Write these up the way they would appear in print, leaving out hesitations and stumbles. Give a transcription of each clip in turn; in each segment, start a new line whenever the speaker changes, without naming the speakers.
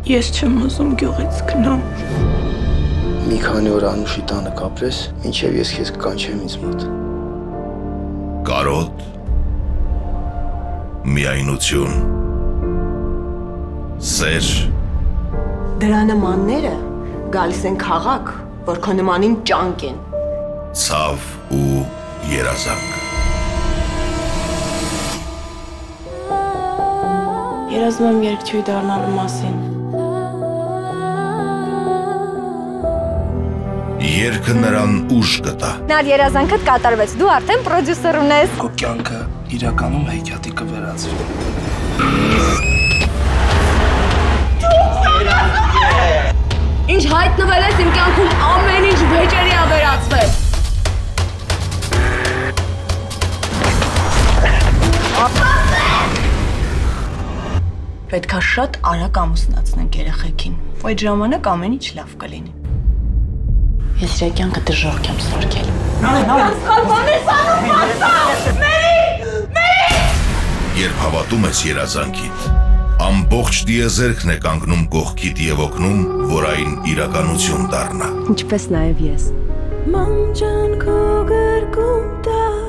Ես չեմ ուզում գյուղից գնամ։
Մի քանի օր Անուշի տանը կապրես, մինչև ես քեզ կկանչեմ ինձ մոտ։
Կարոտ, միայնություն, սեր։
Դրա նմանները գալիս են քաղաք, որ քո նմանին ճանկ են։
Ցավ ու երազանք։
Երազում եմ երգչուհի դառնալու մասին։
Երգը նրան ուժ կտա։
Նա երազանքդ կատարվեց, դու արդեն պրոդյուսեր ունես։
Քո կյանքը իրականում հեքիաթի կվերածվի։
Ինչ հայտնվել ես իմ կյանքում ամեն ինչ վեճերի ա վերածվել։ Պետքա շատ արագ ամուսնացնենք երեխեքին, այդ ժամանակ ամեն ինչ լավ կլինի։
Ես իր կյանքը դժոխք եմ սարքել։
Երբ հավատում ես երազանքիդ, ամբողջ դիեզերքն է կանգնում կողքիդ եւ օգնում, որ այն իրականություն դառնա։
Ինչպես նաև ես։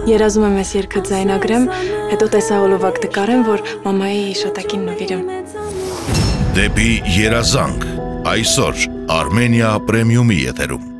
Երազում եմ ես երգը ձայնագրեմ, հետո տեսահոլովակ տկարեմ, որ մամայի հիշատակին նվիրեմ։
Դեպի երազանք այսօր Armenia Premium-ի եթերում։